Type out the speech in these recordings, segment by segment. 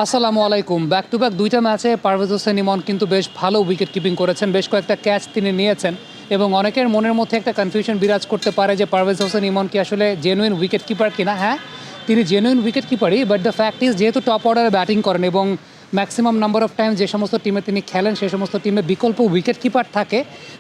আসসালামু আলাইকুম। Back to back দুইটা ম্যাচে পারভেজ হোসেন ইমন কিন্তু বেশ ভালো উইকেট কিপিং করেছেন, বেশ কয়েকটা ক্যাচ তিনি নিয়েছেন এবং অনেকের মনের মধ্যে একটা কনফিউশন বিরাজ করতে পারে যে পারভেজ হোসেন ইমন কি আসলে জেনুইন উইকেট কিপার কিনা। হ্যাঁ, তিনি জেনুইন উইকেট কিপারই, বাট দ্য ফ্যাক্ট ইজ যেহেতু টপ অর্ডারে ব্যাটিং করেন এবং ম্যাক্সিমাম নাম্বার অফ টাইম যে সমস্ত টিমে তিনি খেলেন সেই সমস্ত টিমে বিকল্প উইকেট কিপার থাকে,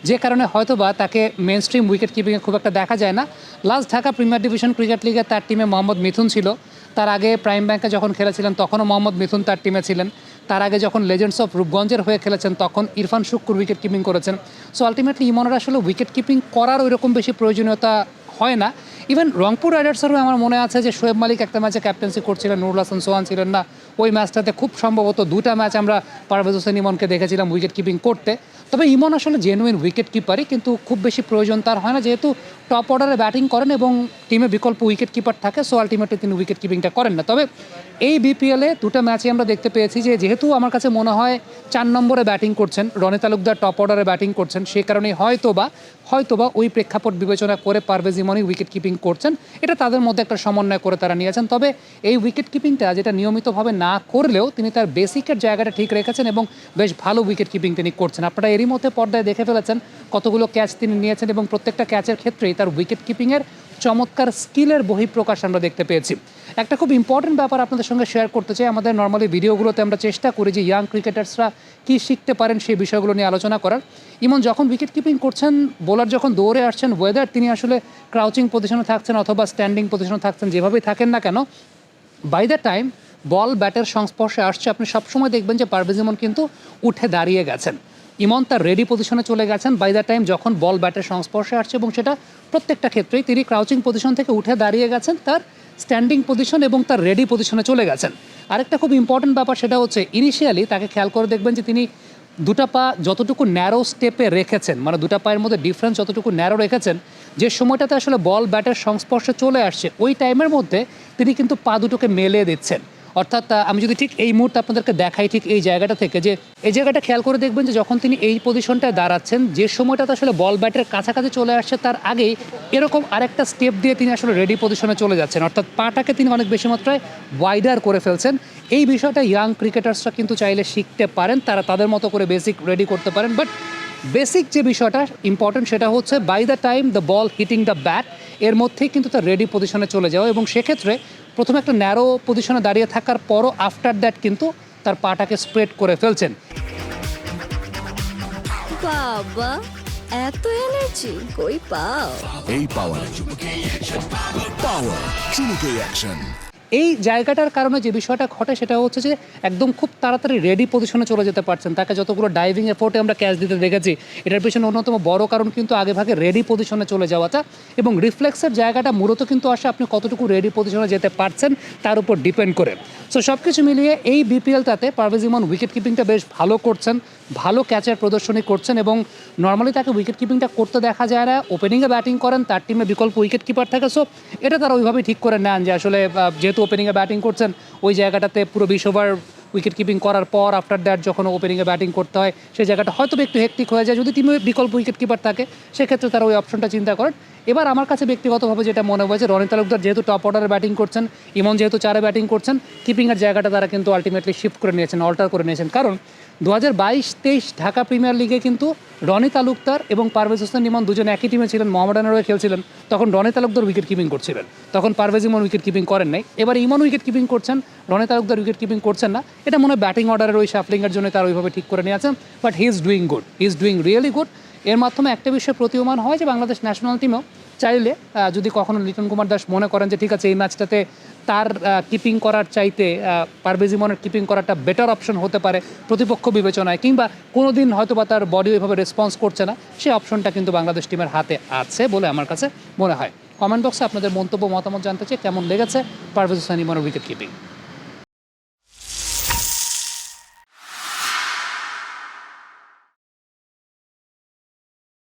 যে কারণে হয়তোবা তাকে মেন স্ট্রিম উইকেট কিপিংয়ে খুব একটা দেখা যায় না। Last Dhaka premier division cricket লিগে তার টিমে মোহাম্মদ মিথুন ছিল, তার আগে প্রাইম ব্যাংকে যখন খেলেছিলেন তখনও মোহাম্মদ মিথুন তার টিমে ছিলেন, তার আগে যখন লেজেন্ডস অফ রূপগঞ্জের হয়ে খেলেছেন তখন ইরফান শুক্কুর উইকেট কিপিং করেছেন। সো আলটিমেটলি ইমনের আসলে উইকেট কিপিং করার ওইরকম বেশি প্রয়োজনীয়তা হয় না। ইভেন রংপুর রাইডার্সেরও আমার মনে আছে যে শোয়েব মালিক একটা ম্যাচে ক্যাপ্টেন্সি করছিলেন, নুরুল হাসান সোহান ছিলেন না। ওই ম্যাচটাতে খুব সম্ভবত দুটা ম্যাচ আমরা পারভেজ হোসেন ইমনকে দেখেছিলাম উইকেট কিপিং করতে। তবে ইমন আসলে জেনুইন উইকেট কিপারই, কিন্তু খুব বেশি প্রয়োজন তার হয় না, যেহেতু টপ অর্ডারে ব্যাটিং করেন এবং টিমে বিকল্প উইকেট কিপার থাকে। সো আলটিমেটলি তিনি উইকেট কিপিংটা করেন না। তবে এই বিপিএলে দুটো ম্যাচে আমরা দেখতে পেয়েছি যে যেহেতু আমার কাছে মনে হয় 4 নম্বরে ব্যাটিং করছেন রনি তালুকদার, টপ অর্ডারে ব্যাটিং করছেন, সেই কারণেই হয়তোবা ওই প্রেক্ষাপট বিবেচনা করে পারভেজ ইমনই উইকেট কিপিং করছেন। এটা তাদের মধ্যে একটা সমন্বয় করে তারা নিয়েছেন। তবে এই উইকেট কিপিংটা যেটা নিয়মিতভাবে না করলেও তিনি তার বেসিকের জায়গাটা ঠিক রেখেছেন এবং বেশ ভালো উইকেট কিপিং তিনি করছেন। আপনারা এরই মধ্যে পর্দায় দেখে ফেলেছেন কতগুলো ক্যাচ তিনি নিয়েছেন এবং প্রত্যেকটা ক্যাচের ক্ষেত্রেই তার উইকেট কিপিংয়ের চমৎকার স্কিলের বহিঃপ্রকাশ আমরা দেখতে পেয়েছি। একটা খুব ইম্পর্টেন্ট ব্যাপার আপনাদের সঙ্গে শেয়ার করতে চাই। আমাদের নর্মালি ভিডিওগুলোতে আমরা চেষ্টা করি যে ইয়াং ক্রিকেটার্সরা কী শিখতে পারেন সেই বিষয়গুলো নিয়ে আলোচনা করার। ইমন যখন উইকেট কিপিং করছেন, বোলার যখন দৌড়ে আসছেন, ওয়েদার তিনি আসলে ক্রাউচিং পজিশনে থাকছেন অথবা স্ট্যান্ডিং পজিশনে থাকছেন, যেভাবেই থাকেন না কেন, বাই দ্য টাইম বল ব্যাটের সংস্পর্শে আসছে আপনি সবসময় দেখবেন যে পারভেজ ইমন কিন্তু উঠে দাঁড়িয়ে গেছেন। ইমন তার রেডি পজিশনে চলে গেছেন বাই দ্য টাইম যখন বল ব্যাটের সংস্পর্শে আসছে, এবং সেটা প্রত্যেকটা ক্ষেত্রেই তিনি ক্রাউচিং পজিশন থেকে উঠে দাঁড়িয়ে গেছেন তার স্ট্যান্ডিং পজিশন এবং তার রেডি পজিশনে চলে গেছেন। আরেকটা খুব ইম্পর্টেন্ট ব্যাপার সেটা হচ্ছে ইনিশিয়ালি তাকে খেয়াল করে দেখবেন যে তিনি দুটা পা যতটুকু ন্যারো স্টেপে রেখেছেন, মানে দুটা পায়ের মধ্যে ডিফারেন্স যতটুকু ন্যারো রেখেছেন, যে সময়টাতে আসলে বল ব্যাটের সংস্পর্শে চলে আসছে ওই টাইমের মধ্যে তিনি কিন্তু পা দুটোকে মেলে দিচ্ছেন। অর্থাৎ আমি যদি ঠিক এই মুহূর্তে আপনাদেরকে দেখাই ঠিক এই জায়গাটা থেকে, যে এই জায়গাটা খেয়াল করে দেখবেন যে যখন তিনি এই পজিশনটায় দাঁড়াচ্ছেন, যে সময়টাতে আসলে বল ব্যাটের কাছাকাছি চলে আসছে তার আগেই এরকম আরেকটা স্টেপ দিয়ে তিনি আসলে রেডি পজিশনে চলে যাচ্ছেন, অর্থাৎ পাটাকে তিনি অনেক বেশি মাত্রায় ওয়াইডার করে ফেলছেন। এই বিষয়টা ইয়াং ক্রিকেটার্সরা কিন্তু চাইলে শিখতে পারেন, তারা তাদের মতো করে বেসিক রেডি করতে পারেন। বাট বেসিক যে বিষয়টা ইম্পর্টেন্ট সেটা হচ্ছে by the time the ball hitting the bat, এর মধ্যেই কিন্তু তার রেডি পজিশনে চলে যাওয়া, এবং সেক্ষেত্রে প্রথমে একটা ন্যারো পজিশনে দাঁড়িয়ে থাকার পরও আফটার দ্যাট কিন্তু তার পাটাকে স্প্রেড করে ফেলছেন। বাবা, এত এনার্জি কই পাও? এই পাওয়ার চুমুকে অ্যাকশন। এই জায়গাটার কারণে যে বিষয়টা ঘটে সেটা হচ্ছে যে একদম খুব তাড়াতাড়ি রেডি পজিশনে চলে যেতে পারছেন। তাকে যতগুলো ডাইভিং এফোর্টে আমরা ক্যাচ দিতে দেখেছি, এটার পেছনে অন্যতম বড় কারণ কিন্তু আগেভাগে রেডি পজিশনে চলে যাওয়াটা, এবং রিফ্লেক্সের জায়গাটা মূলত কিন্তু আসে আপনি কতটুকু রেডি পজিশনে যেতে পারছেন তার উপর ডিপেন্ড করে। সো সব কিছু মিলিয়ে এই বিপিএলটাতে পারভেজ ইমন উইকেট কিপিংটা বেশ ভালো করছেন, ভালো ক্যাচের প্রদর্শনী করছেন, এবং নর্মালি তাকে উইকেট কিপিংটা করতে দেখা যায় না। ওপেনিংয়ে ব্যাটিং করেন, তার টিমে বিকল্প উইকেট কিপার থাকে। সো এটা তারা ওইভাবেই ঠিক করে নেন যে আসলে যেহেতু ওপেনিংয়ে ব্যাটিং করছেন ওই জায়গাটাতে পুরো 20 ওভার উইকেট কিপিং করার পর আফটার দ্যাট যখন ওপেনিংয়ে ব্যাটিং করতে হয় সেই জায়গাটা হয়তো একটু হেক্টিক হয়ে যায়। যদি টিমে বিকল্প উইকেট কিপার থাকে সেক্ষেত্রে তারা ওই অপশনটা চিন্তা করেন। এবার আমার কাছে ব্যক্তিগতভাবে যেটা মনে হয়েছে, রনি তালুকদার যেহেতু টপ অর্ডারে ব্যাটিং করছেন, ইমন যেহেতু 4-এ ব্যাটিং করছেন, কিপিংয়ের জায়গাটা তারা কিন্তু আলটিমেটলি শিফট করে নিয়েছেন, অল্টার করে নিয়েছেন। কারণ 2022-23 ঢাকা প্রিমিয়ার লিগে কিন্তু রনি তালুকদার এবং পারভেজ হোসেন ইমন দুজন একই টিমে ছিলেন, মোহামেডানের হয়ে খেলছিলেন। তখন রনি তালুকদার উইকেট কিপিং করছিলেন, তখন পারভেজ ইমন উইকেট কিপিং করেন নাই। এবার ইমন উইকেট কিপিং করছেন, রনি তালুকদার উইকেট কিপিং করছেন না। এটা মনে হয় ব্যাটিং অর্ডারের ওই শাফলিংয়ের জন্য তারা ওইভাবে ঠিক করে নিয়েছেন। But he is doing good, he is doing really good. এর মাধ্যমে একটা বিষয় প্রতীয়মান হয় যে বাংলাদেশ ন্যাশনাল টিমেও চাইলে যদি কখনো লিটন কুমার দাস মনে করেন যে ঠিক আছে এই ম্যাচটাতে তার কিপিং করার চাইতে পারভেজ ইমনের কিপিং করাটা বেটার অপশন হতে পারে প্রতিপক্ষ বিবেচনায়, কিংবা কোনো দিন হয়তো বা তার বডি ওইভাবে রেসপন্স করছে না, সেই অপশনটা কিন্তু বাংলাদেশ টিমের হাতে আছে বলে আমার কাছে মনে হয়। কমেন্ট বক্সে আপনাদের মন্তব্য মতামত জানতে চাই, কেমন লেগেছে পারভেজ হোসেন ইমনের উইকেট কিপিং।